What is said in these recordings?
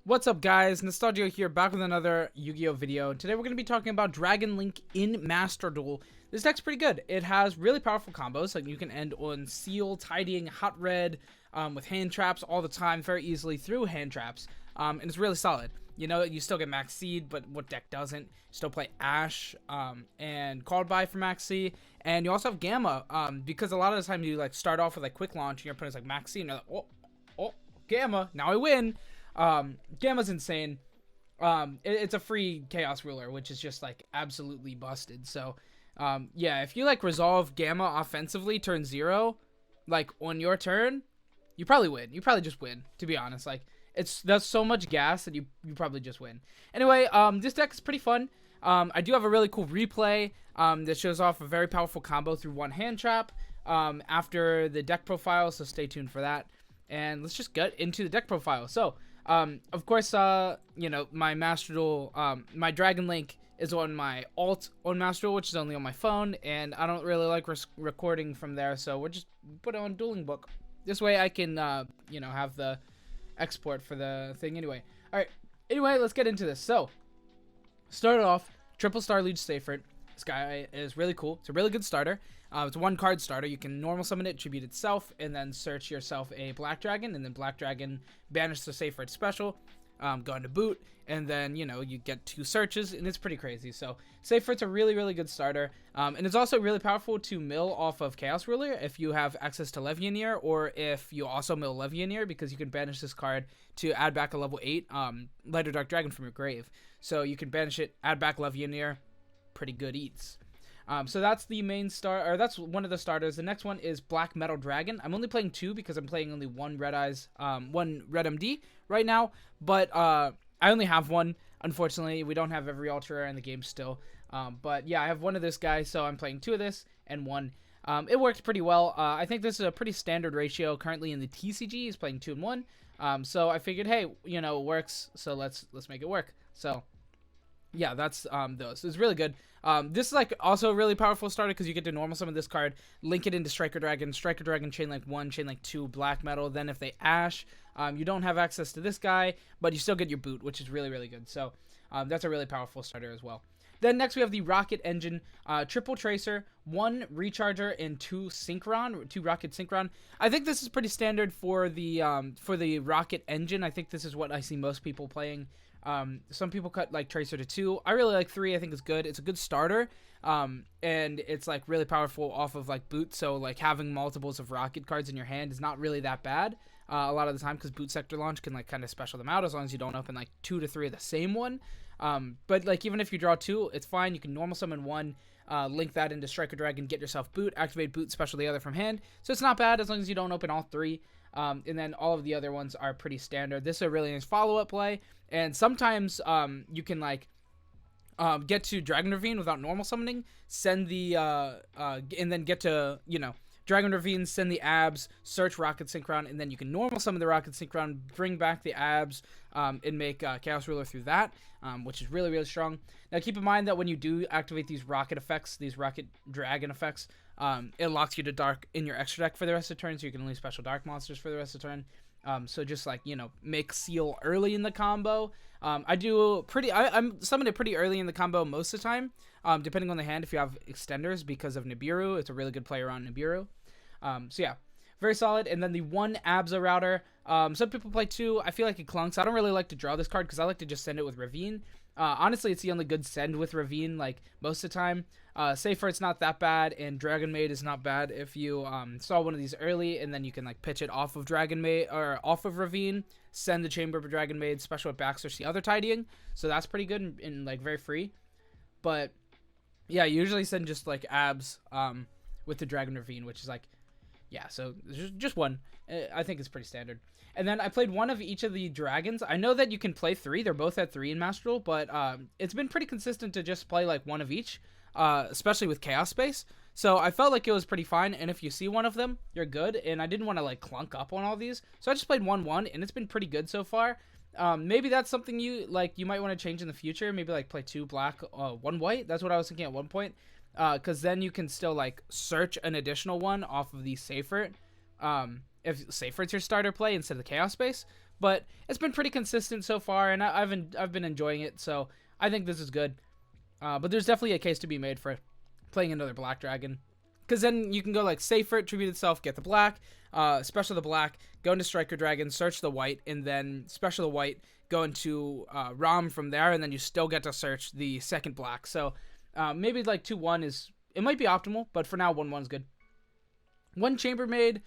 What's up, guys? Nostal-Gi-Oh here, back with another Yu-Gi-Oh video. Today we're going to be talking about Dragon Link in Master Duel. This deck's pretty good. It has really powerful combos, like you can end on Seal, Tidying, Hot Red, with hand traps all the time, very easily through hand traps, and it's really solid. You know, you still get Max Seed, but what deck doesn't? You still play Ash, and Called By for Max Seed, and you also have Gamma, because a lot of the time you like start off with like Quick Launch, and your opponent's like Max Seed, and you're like, oh, Gamma, now I win. Gamma's insane. It's a free Chaos Ruler, which is just like absolutely busted. So, yeah, if you like resolve Gamma offensively turn 0, like on your turn, you probably win. You probably just win, to be honest. Like that's so much gas that you probably just win. Anyway, this deck is pretty fun. I do have a really cool replay that shows off a very powerful combo through one hand trap after the deck profile, so stay tuned for that. And let's just get into the deck profile. So, of course, you know, my Master Duel, my Dragon Link is on my alt on Master Duel, which is only on my phone, and I don't really like recording from there, so we'll just put it on Dueling Book. This way I can, you know, have the export for the thing anyway. Alright, anyway, let's get into this. So, started off, Triple Star Leech Seyfert. This guy is really cool. It's a really good starter. It's a one-card starter. You can normal summon it, tribute itself, and then search yourself a Black Dragon, and then Black Dragon banish the Seyfert special, go into boot, and then, you know, you get 2 searches, and it's pretty crazy. So, Seyfert's a really, really good starter, and it's also really powerful to mill off of Chaos Ruler if you have access to Levianeer, or if you also mill Levianeer, because you can banish this card to add back a level 8 Light or Dark Dragon from your grave. So, you can banish it, add back Levianeer, pretty good eats. So that's the main star, or that's one of the starters. The next one is Black Metal Dragon. I'm only playing 2 because I'm playing only one Red Eyes, one Red MD right now. But I only have one. Unfortunately, we don't have every ultra rare in the game still. But yeah, I have one of this guy, so I'm playing 2 of this and 1. It worked pretty well. I think this is a pretty standard ratio currently in the TCG. He's playing 2 and 1. So I figured, hey, you know, it works, so let's make it work. So yeah, that's those. It's really good. This is like also a really powerful starter because you get to normal summon this card, link it into Striker Dragon, Chain Link 1, Chain Link 2, Black Metal. Then if they Ash, you don't have access to this guy, but you still get your boot, which is really, really good. So that's a really powerful starter as well. Then next we have the Rocket Engine, Triple Tracer, 1 Recharger, and 2 Synchron, 2 Rocket Synchron. I think this is pretty standard for the Rocket Engine. I think this is what I see most people playing. Some people cut like Tracer to 2. I really like 3. I think it's good. It's a good starter. And it's like really powerful off of like boot. So like having multiples of rocket cards in your hand is not really that bad. A lot of the time, because boot sector launch can like kind of special them out as long as you don't open like 2 to 3 of the same one. But like even if you draw 2, it's fine. You can normal summon 1, link that into Striker Dragon, get yourself boot, activate boot, special the other from hand. So it's not bad as long as you don't open all 3. And then all of the other ones are pretty standard. This is a really nice follow-up play. And sometimes you can like get to Dragon Ravine without normal summoning, send the and then get to, you know, Dragon Ravine, send the Abs, search Rocket Synchron, and then you can normal summon the Rocket Synchron, bring back the Abs, and make Chaos Ruler through that, which is really, really strong. Now keep in mind that when you do activate these rocket effects, these Rocket Dragon effects, it locks you to Dark in your extra deck for the rest of the turn, so you can only special Dark monsters for the rest of the turn. So just like, you know, make Seal early in the combo. I'm summon it pretty early in the combo most of the time, depending on the hand. If you have extenders because of Nibiru, it's a really good play around Nibiru. So yeah, very solid. And then the 1 Abza Router. Some people play 2. I feel like it clunks. I don't really like to draw this card because I like to just send it with Ravine. Honestly, it's the only good send with Ravine, like, most of the time. Seyfert's not that bad, and Dragon Maid is not bad if you saw one of these early, and then you can, like, pitch it off of Dragon Maid, or off of Ravine, send the Chamber of Dragon Maid, special it back, search the other Tidying, so that's pretty good and like, very free. But, yeah, you usually send just, like, Abs with the Dragon Ravine, which is, like, yeah, so just 1. I think it's pretty standard. And then I played 1 of each of the dragons. I know that you can play 3. They're both at 3 in Master Duel, but it's been pretty consistent to just play like 1 of each, especially with Chaos Space. So I felt like it was pretty fine, and if you see 1 of them, you're good. And I didn't want to like clunk up on all these, so I just played 1-1, and it's been pretty good so far. Maybe that's something you might want to change in the future. Maybe like play 2 black, 1 white. That's what I was thinking at one point. Because then you can still like search an additional one off of the Seyfert. If Seyfert's your starter play instead of the Chaos Space. but it's been pretty consistent so far, and I've been enjoying it. So I think this is good. But there's definitely a case to be made for playing another black dragon, because then you can go like safer, tribute itself, get the black, special the black, go into striker dragon, search the white, and then special the white, go into Ram from there, and then you still get to search the second black. So maybe like 2-1 it might be optimal, but for now 1-1 is good. One Chambermaid.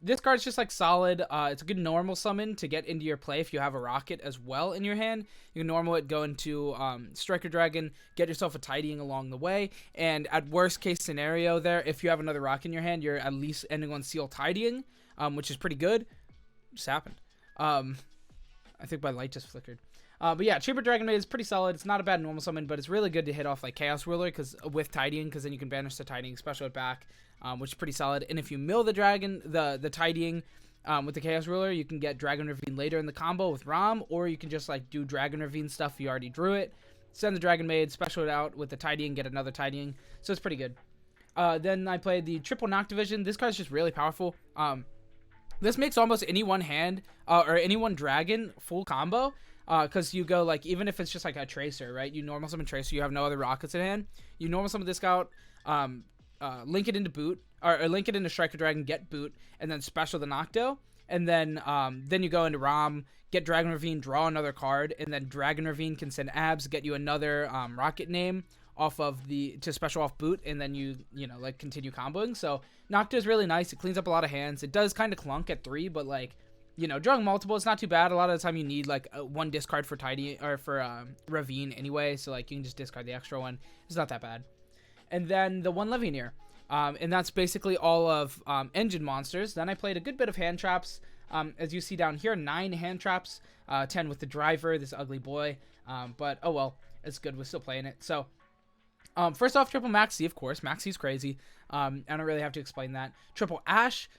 This card's just like solid. It's a good normal summon to get into your play if you have a rocket as well in your hand. You can normal it, go into Striker Dragon, get yourself a tidying along the way, and at worst case scenario there, if you have another rock in your hand, you're at least ending on Seal Tidying, which is pretty good. Just happened. I think my light just flickered. But yeah, Chamber Dragon Maid is pretty solid. It's not a bad normal summon, but it's really good to hit off like Chaos Ruler with Tidying, because then you can banish the Tidying, special it back, which is pretty solid. And if you mill the dragon, the Tidying with the Chaos Ruler, you can get Dragon Ravine later in the combo with Ram, or you can just like do Dragon Ravine stuff if you already drew it. Send the Dragon Maid, special it out with the Tidying, get another Tidying. So it's pretty good. Then I played the Triple Knock Division. This card's just really powerful. This makes almost any one hand or any one dragon full combo. Because you go like, even if it's just like a Tracer, right? You normal summon Tracer, you have no other rockets in hand. You normal summon this out, link it into boot, or link it into Striker Dragon, get boot, and then special the Nocto. And then you go into Ram, get Dragon Ravine, draw another card, and then Dragon Ravine can send Abs, get you another rocket name off of to special off boot, and then you know, like continue comboing. So Nocto is really nice. It cleans up a lot of hands. It does kind of clunk at 3, but like, you know, drawing multiple, it's not too bad. A lot of the time you need like one discard for Tidy or for Ravine anyway, so like you can just discard the extra one. It's not that bad. And then the one Lavinier, and that's basically all of engine monsters. Then I played a good bit of hand traps. As you see down here, 9 hand traps, 10 with the driver, this ugly boy. But oh well, it's good. We're still playing it. So first off, triple Maxi, of course. Maxi's crazy. I don't really have to explain that. Triple Ash,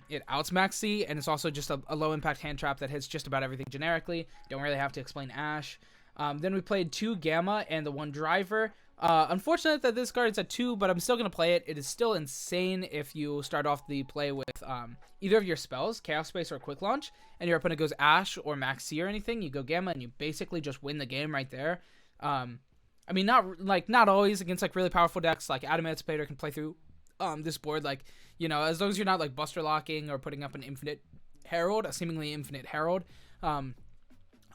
it outs Maxi, and it's also just a low impact hand trap that hits just about everything generically. Don't really have to explain Ash. Then we played 2 Gamma and the 1 Driver. Unfortunate that this card is at 2, but I'm still going to play it. It is still insane if you start off the play with either of your spells, Chaos Space or Quick Launch, and your opponent goes Ash or Maxi or anything. You go Gamma, and you basically just win the game right there. I mean, not always against like really powerful decks like Adamantipator can play through this board, like, you know, as long as you're not like Buster Locking or putting up an infinite Herald, a seemingly infinite Herald.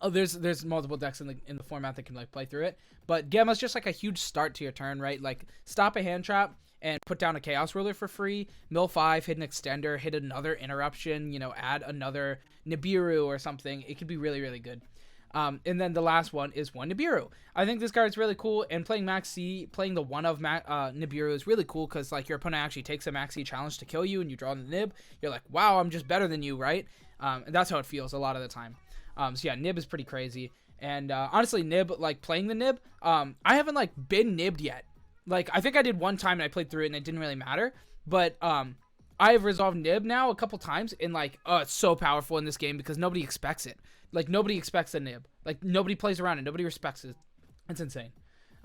There's multiple decks in the format that can like play through it, but Gamma's just like a huge start to your turn, right? Like stop a hand trap and put down a Chaos Ruler for free, mill 5, hit an Extender, hit another Interruption, you know, add another Nibiru or something. It could be really, really good. And then the last one is 1 Nibiru. I think this card is really cool, and playing Maxi, playing the 1 of Nibiru is really cool, because like your opponent actually takes a Maxi challenge to kill you, and you draw the Nib. You're like, wow, I'm just better than you, right? And that's how it feels a lot of the time. So yeah, Nib is pretty crazy, and honestly, Nib, like playing the Nib, I haven't like been nibbed yet. Like I think I did one time and I played through it and it didn't really matter, but I have resolved Nib now a couple times, and like, oh, it's so powerful in this game because nobody expects it. Like nobody expects a Nib. Like nobody plays around it. Nobody respects it. It's insane.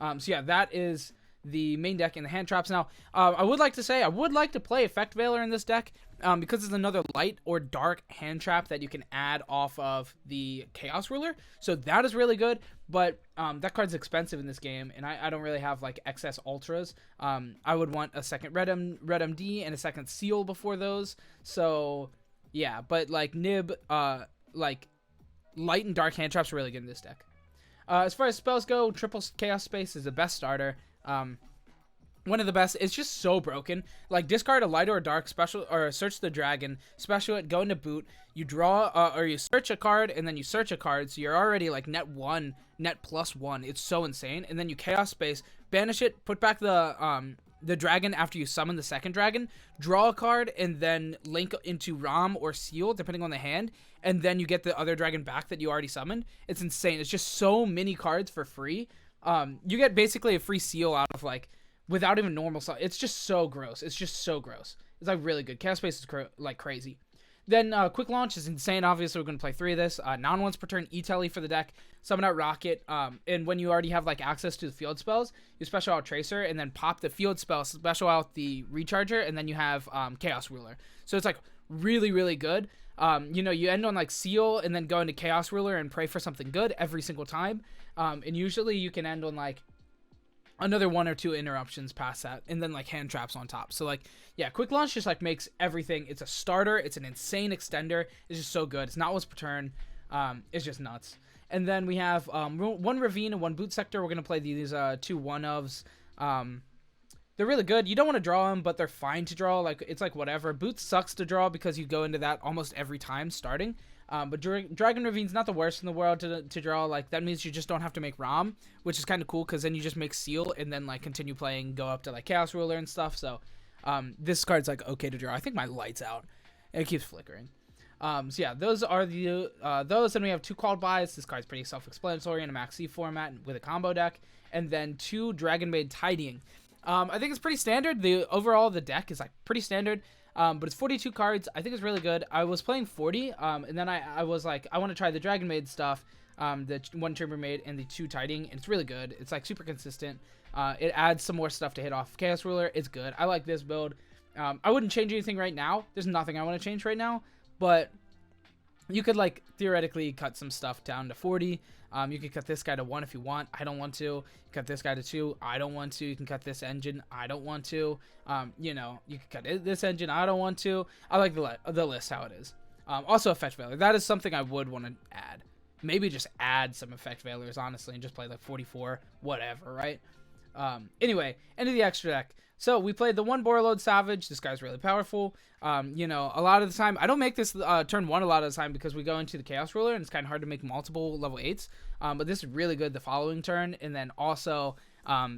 So yeah, that is the main deck in the hand traps. Now, I would like to say I would like to play Effect Veiler in this deck because it's another light or dark hand trap that you can add off of the Chaos Ruler. So that is really good, but that card's expensive in this game, and I don't really have like excess ultras. I would want a second Red MD and a second Seal before those. So yeah, but like Nib, like light and dark hand traps are really good in this deck. As far as spells go, triple Chaos Space is the best starter. One of the best. It's just so broken. Like discard a light or a dark, special or search the dragon, special it, go into boot, you draw or you search a card, and then you search a card, so you're already like net +1. It's so insane. And then you Chaos Space, banish it, put back the dragon after you summon the second dragon, draw a card, and then link into Ram or Seal depending on the hand, and then you get the other dragon back that you already summoned. It's insane. It's just so many cards for free. You get basically a free Seal out of like without even normal stuff. It's just so gross. It's just so gross. It's like really good. Chaos Space is like crazy. Then Quick Launch is insane. Obviously, we're going to play 3 of this. Non-once per turn E-Telly for the deck. Summon out Rocket. And when you already have like access to the field spells, you special out Tracer and then pop the field spell, special out the Recharger, and then you have Chaos Ruler. So it's like really, really good. You know, you end on like Seal and then go into Chaos Ruler and pray for something good every single time. And usually you can end on like another 1 or 2 interruptions past that, and then like hand traps on top. So like, yeah, quick launch just like makes everything. It's a starter. It's an insane extender. It's just so good. It's not once per turn. It's just nuts. And then we have 1 Ravine and 1 Boot Sector. We're gonna play these 2 1-ofs. They're really good. You don't want to draw them, but they're fine to draw. Like, it's like whatever. Boots sucks to draw because you go into that almost every time starting. But Dragon Ravine's not the worst in the world to draw. Like, that means you just don't have to make ROM, which is kind of cool because then you just make Seal and then, like, continue playing, go up to, like, Chaos Ruler and stuff. So, this card's, like, okay to draw. I think my light's out. It keeps flickering. So, yeah, those are the, those. And we have 2 Quad Buys. This card's pretty self-explanatory in a Max C format with a combo deck. And then 2 Dragon Maid Tidying. I think it's pretty standard. Overall, the deck is like pretty standard, but it's 42 cards. I think it's really good. I was playing 40, and then I was like, I want to try the Dragon Maid stuff, the 1 Chamber Maid and the 2 Tidying, and it's really good. It's like super consistent. It adds some more stuff to hit off Chaos Ruler. It's good. I like this build. I wouldn't change anything right now. There's nothing I want to change right now, but you could like theoretically cut some stuff down to 40. You could cut this guy to 1 if you want. I don't want to. Cut this guy to 2. I don't want to. You can cut this engine. I don't want to. You know, you can cut this engine. I don't want to. I like the list how it is. Also, effect value. That is something I would want to add. Maybe just add some effect values, honestly, and just play like 44, whatever, right? Anyway, into the extra deck. So we played the 1 Borreload Savage. This guy's really powerful. You know, a lot of the time, I don't make this turn 1 a lot of the time because we go into the Chaos Ruler and it's kind of hard to make multiple level 8s. But this is really good the following turn. And then also,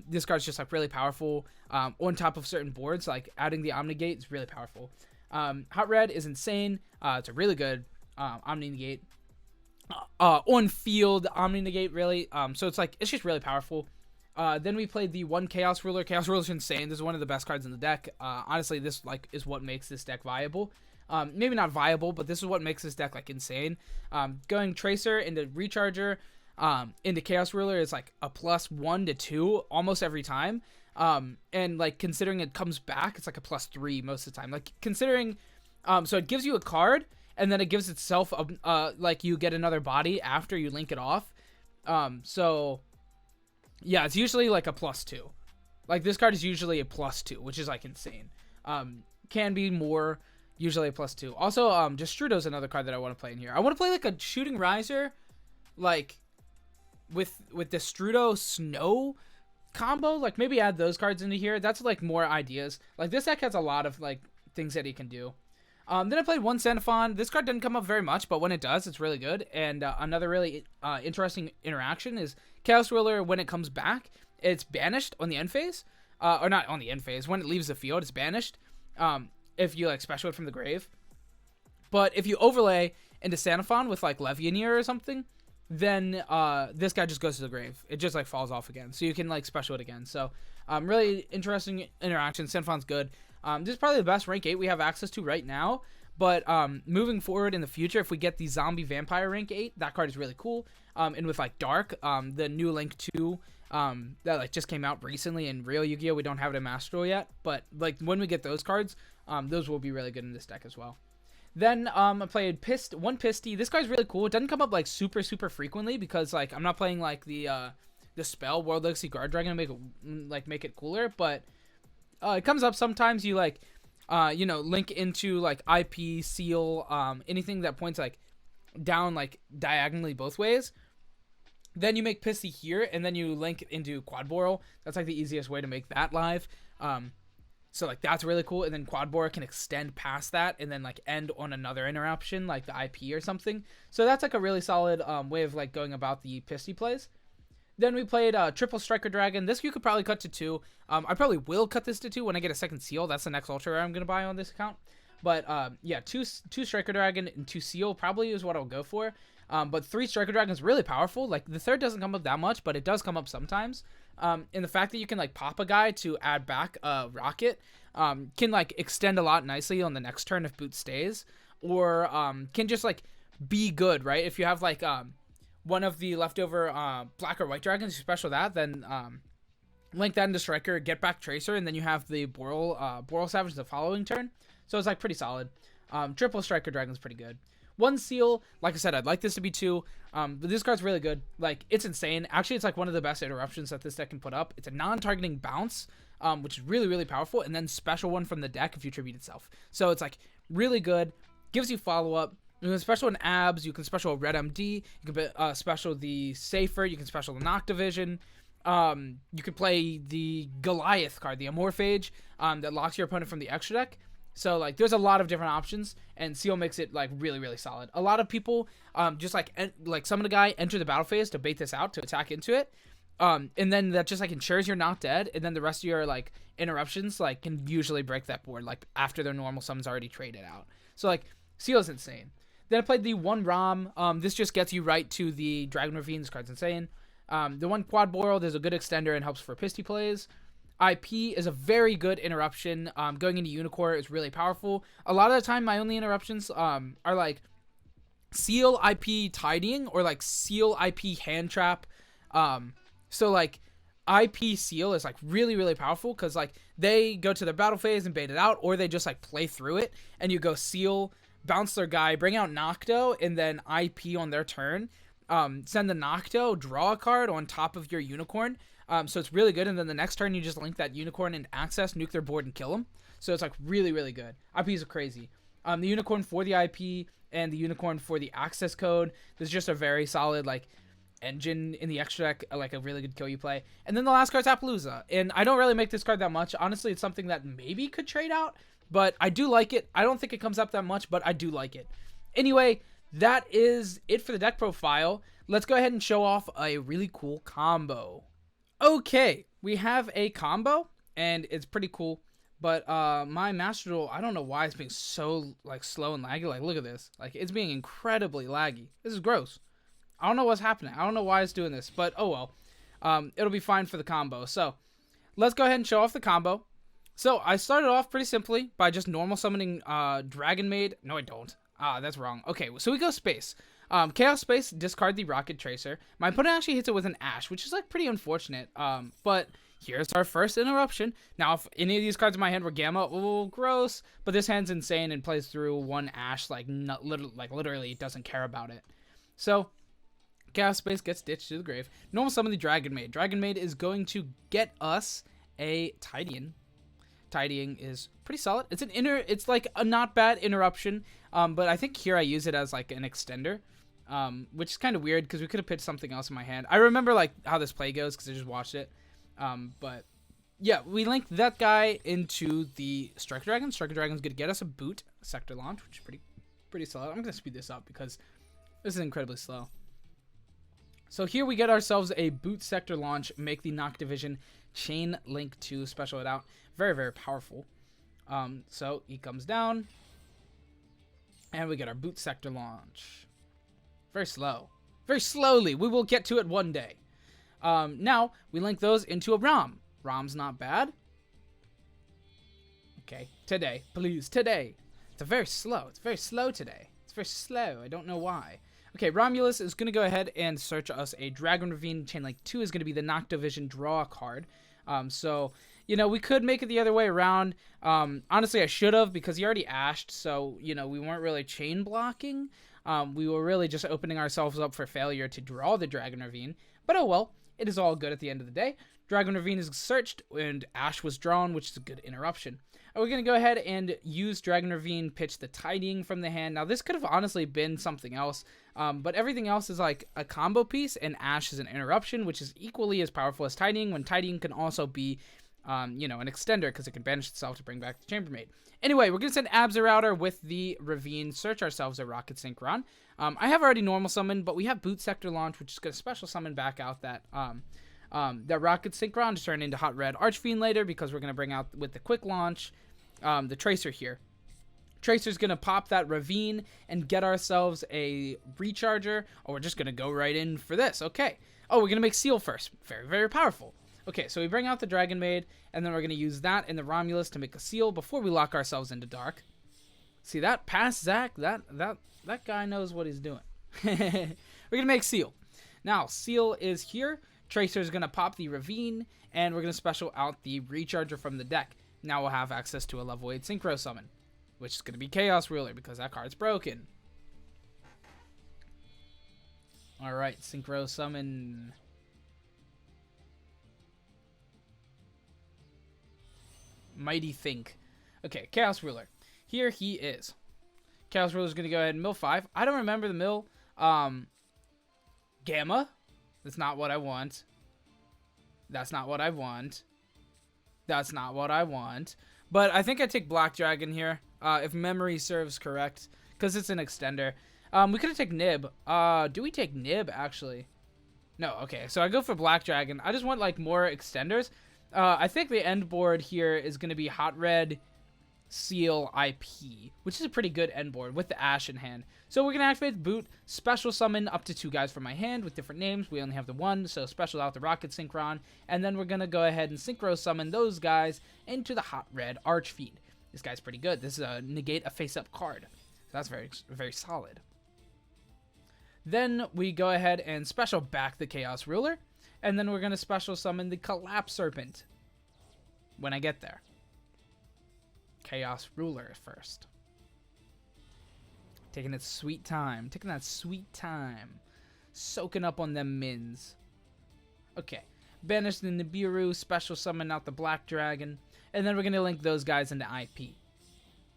this card's just like really powerful on top of certain boards. Like adding the Omnigate is really powerful. Hot Red is insane. It's a really good Omnigate. On field Omni-Negate, really. So it's like, it's just really powerful. Then we played the 1 Chaos Ruler. Chaos Ruler's insane. This is one of the best cards in the deck. Honestly, this like is what makes this deck viable. Maybe not viable, but this is what makes this deck like insane. Going Tracer into Recharger into Chaos Ruler is like a +1 to 2 almost every time. And like considering it comes back, it's like a +3 most of the time. Like considering, so it gives you a card and then it gives itself like you get another body after you link it off. So yeah, it's usually like a +2. Like this card is usually a +2, which is like insane. Can be more, usually a +2. Also, Destrudo's another card that I want to play in here. I want to play like a Shooting Riser, like with Destrudo Snow combo. Like maybe add those cards into here. That's like more ideas. Like this deck has a lot of like things that he can do. Then I played 1 Sinfon. This card didn't come up very much, but when it does, it's really good. And another really interesting interaction is Chaos Ruler, when it comes back, it's banished on the end phase. Or not on the end phase. When it leaves the field, it's banished. If you like special it from the grave. But if you overlay into Sinfon with like Levianeer or something, then this guy just goes to the grave. It just like falls off again. So you can like special it again. So really interesting interaction. Sinfon's good. This is probably the best rank 8 we have access to right now, but moving forward in the future, if we get the Zombie Vampire rank 8, that card is really cool. And with like Dark, the new Link 2 that like just came out recently in real Yu-Gi-Oh! We don't have it in Master Duel yet, but like when we get those cards, those will be really good in this deck as well. Then I played 1 Pisty. This card's really cool. It doesn't come up like super frequently because like I'm not playing like the spell World Legacy Guard Dragon to make it cooler, but it comes up sometimes. You like, you know, link into like IP, Seal, anything that points like down like diagonally both ways. Then you make Pissy here, and then you link into Quad Boral. That's like the easiest way to make that live. So like that's really cool. And then Quad Boral can extend past that, and then like end on another interruption, like the IP or something. So that's like a really solid way of like going about the Pissy plays. Then we played Triple Striker Dragon. This you could probably cut to 2. I probably will cut this to 2 when I get a second Seal. That's the next Ultra Rare I'm going to buy on this account. But yeah, 2 Striker Dragon and 2 Seal probably is what I'll go for. But 3 Striker Dragon is really powerful. Like the third doesn't come up that much, but it does come up sometimes. And the fact that you can like pop a guy to add back a Rocket can like extend a lot nicely on the next turn if Boot stays. Or can just like be good, right? If you have like one of the leftover black or white dragons, you special that, then link that into Striker, get back Tracer, and then you have the Boral Savage the following turn. So it's like pretty solid. Triple Striker Dragon's pretty good. 1 seal, like I said, I'd like this to be 2, but this card's really good. Like, it's insane. Actually, it's like one of the best interruptions that this deck can put up. It's a non-targeting bounce, which is really, really powerful, and then special one from the deck if you tribute itself. So it's like really good, gives you follow-up. You can special an Abs, you can special a Red MD, you can special the Safer, you can special the Noct Division. You could play the Goliath card, the Amorphage, that locks your opponent from the extra deck. So, like, there's a lot of different options, and Seal makes it, like, really, really solid. A lot of people just, like summon a guy, enter the battle phase to bait this out, to attack into it, and then that just, like, ensures you're not dead, and then the rest of your, like, interruptions, like, can usually break that board, like, after their normal summons already traded out. So, like, Seal is insane. Then I played the 1 Rom. This just gets you right to the Dragon Ravine. This card's insane. The 1 Quad Boral, there's a good extender and helps for Pisty plays. IP is a very good interruption. Going into Unicorn is really powerful. A lot of the time, my only interruptions are like Seal IP Tidying or like Seal IP Hand Trap. So like IP Seal is like really, really powerful because like they go to their battle phase and bait it out, or they just like play through it and you go Seal, bounce their guy, bring out Nocto, and then IP on their turn. Send the Nocto, draw a card on top of your Unicorn. So it's really good, and then the next turn you just link that Unicorn and access, nuke their board, and kill them. So it's like really, really good. IPs are crazy. The Unicorn for the IP and the Unicorn for the access code. There's just a very solid like engine in the extra deck, like a really good kill you play. And then the last card's Zapalooza, and I don't really make this card that much. Honestly, it's something that maybe could trade out, but I do like it. I don't think it comes up that much, but I do like it. Anyway, that is it for the deck profile. Let's go ahead and show off a really cool combo. Okay, we have a combo, and it's pretty cool, but my Master Duel, I don't know why it's being so, like, slow and laggy. Like, look at this. Like, it's being incredibly laggy. This is gross. I don't know what's happening. I don't know why it's doing this, but oh well. It'll be fine for the combo. So, let's go ahead and show off the combo. So, I started off pretty simply by just normal summoning Dragon Maid. No, I don't. That's wrong. Okay, so we go Space. Chaos Space, discard the Rocket Tracer. My opponent actually hits it with an Ash, which is like pretty unfortunate. But here's our first interruption. Now, if any of these cards in my hand were Gamma, oh, gross. But this hand's insane and plays through 1 Ash, like literally doesn't care about it. So, Chaos Space gets ditched to the grave. Normal summon the Dragon Maid. Dragon Maid is going to get us a Tidying. Tidying is pretty solid. It's like a not bad interruption. But I think here I use it as like an extender. Which is kind of weird because we could have pitched something else in my hand. I remember like how this play goes because I just watched it. But yeah, we link that guy into the Striker Dragon. Striker Dragon's going to get us a boot sector launch, which is pretty solid. I'm going to speed this up because this is incredibly slow. So here we get ourselves a boot sector launch, make the Noct Division, chain link to special it out. Very, very powerful. So he comes down, and we get our boot sector launch. Very slow. Very slowly. We will get to it one day. Now, we link those into a Rom. Rom's not bad. Okay, today. Please, today. It's very slow. It's very slow today. It's very slow. I don't know why. Okay, Romulus is going to go ahead and search us a Dragon Ravine. Chain Link 2 is going to be the Noct Division draw card. So, you know, we could make it the other way around. Honestly, I should have because he already ashed. So, you know, we weren't really chain blocking. We were really just opening ourselves up for failure to draw the Dragon Ravine. But oh well, it is all good at the end of the day. Dragon Ravine is searched and Ash was drawn, which is a good interruption. We're going to go ahead and use Dragon Ravine, pitch the Tidying from the hand. Now, this could have honestly been something else, but everything else is like a combo piece, and Ash is an interruption, which is equally as powerful as Tidying, when Tidying can also be, you know, an extender, because it can banish itself to bring back the Chambermaid. Anyway, we're going to send Abza Router with the Ravine, search ourselves a Rocket Synchron. I have already normal summoned, but we have Boot Sector Launch, which is going to special summon back out that Rocket Synchron to turn into Hot Red Archfiend later, because we're going to bring out with the Quick Launch the Tracer here. Tracer's going to pop that Ravine and get ourselves a Recharger. Oh, we're just going to go right in for this. Okay. Oh, we're going to make Seal first. Very, very powerful. Okay, so we bring out the Dragon Maid, and then we're going to use that in the Romulus to make a Seal before we lock ourselves into Dark. See that? Past Zach, that guy knows what he's doing. We're going to make Seal. Now, Seal is here. Tracer's going to pop the Ravine, and we're going to special out the Recharger from the deck. Now we'll have access to a level 8 Synchro Summon. which is going to be Chaos Ruler because that card's broken. Alright, Synchro Summon. Mighty Think. Okay, Chaos Ruler. Here he is. Chaos Ruler is going to go ahead and mill 5. I don't remember the mill. Gamma. That's not what I want. That's not what I want. That's not what I want. But I think I take Black Dragon here, if memory serves correct, because it's an extender. We could have taken Nib. Do we take Nib, actually? No, okay. So I go for Black Dragon. I just want, like, more extenders. I think the end board here is going to be Hot Red, Seal, IP, which is a pretty good end board with the Ash in hand. So we're going to activate Boot, special summon up to 2 guys from my hand with different names. We only have the 1, so special out the Rocket Synchron. And then we're going to go ahead and Synchro Summon those guys into the Hot Red Archfiend. This guy's pretty good. This is a negate a face-up card. So that's very, very solid. Then we go ahead and special back the Chaos Ruler. And then we're going to special summon the Collapse Serpent when I get there. Chaos Ruler first. Taking its sweet time. Taking that sweet time. Soaking up on them mins. Okay. Banish the Nibiru. Special summon out the Black Dragon. And then we're going to link those guys into IP.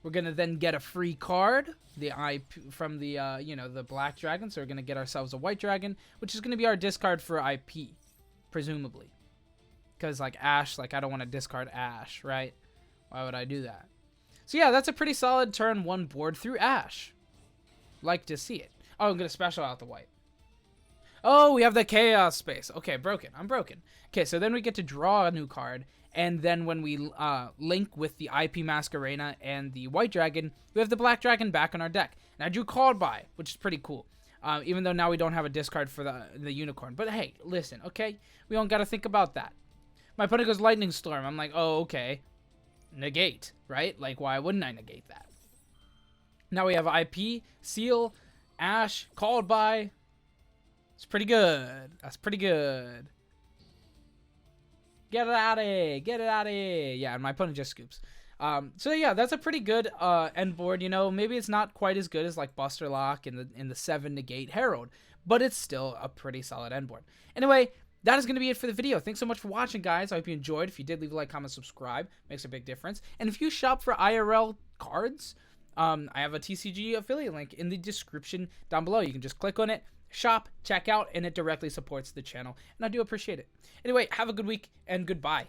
We're going to then get a free card. The IP from the, you know, the Black Dragon. So we're going to get ourselves a White Dragon. Which is going to be our discard for IP. Presumably. Because, like, Ash, like, I don't want to discard Ash, right? Why would I do that? So, yeah, that's a pretty solid turn 1 board through Ash. Like to see it. Oh, I'm going to special out the White. Oh, we have the Chaos space. Okay, broken. I'm broken. Okay, so then we get to draw a new card. And then when we link with the IP Masquerena and the White Dragon, we have the Black Dragon back on our deck. And I drew Called By, which is pretty cool. Even though now we don't have a discard for the Unicorn. But hey, listen, okay? We don't got to think about that. My opponent goes Lightning Storm. I'm like, oh, okay. Negate, right? Like, why wouldn't I negate that? Now we have IP, Seal, Ash, Called By. It's pretty good. That's pretty good. Get it out of here. Get it out of here. Yeah, and my opponent just scoops. So yeah, that's a pretty good end board. You know, maybe it's not quite as good as like Buster Lock in the 7 negate Herald, but it's still a pretty solid end board. Anyway, that is going to be it for the video. Thanks so much for watching, guys. I hope you enjoyed. If you did, leave a like, comment, subscribe. Makes a big difference. And if you shop for IRL cards, I have a TCG affiliate link in the description down below. You can just click on it, shop, check out, and it directly supports the channel. And I do appreciate it. Anyway, have a good week, and goodbye.